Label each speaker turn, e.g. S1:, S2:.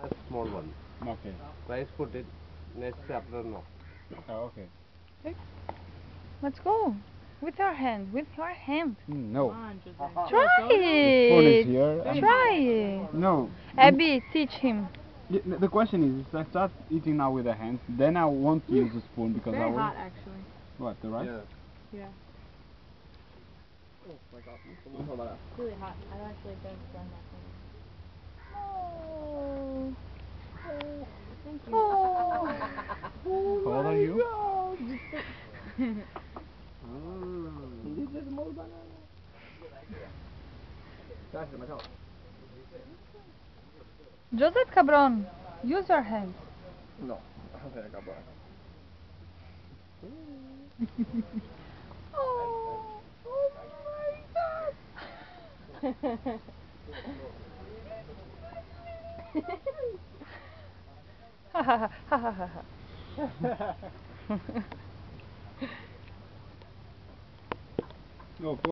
S1: A small one.
S2: Okay.
S1: Rice put it. Next chapter no.
S2: Oh, okay.
S3: Let's go. With your hand. With your hand.
S2: No.
S3: Try
S2: The spoon is
S3: it.
S2: here.
S3: Try it.
S2: No.
S3: Abby, teach him.
S2: The question is, if I start eating now with the hands, then I won't use the spoon because I
S4: Very
S2: will.
S4: hot, actually.
S2: What, the rice?
S4: Yeah.
S1: Oh my god.
S4: It's really hot. I actually don't burn my fingers.
S3: Oh.
S4: Thank you.
S3: Oh.
S2: How old are you?
S1: This is small banana.
S3: Joseph Cabron, use your hands.
S1: No. Okay, come on.
S3: Oh, oh my God. Ha ha ha ha ha ha.
S2: No.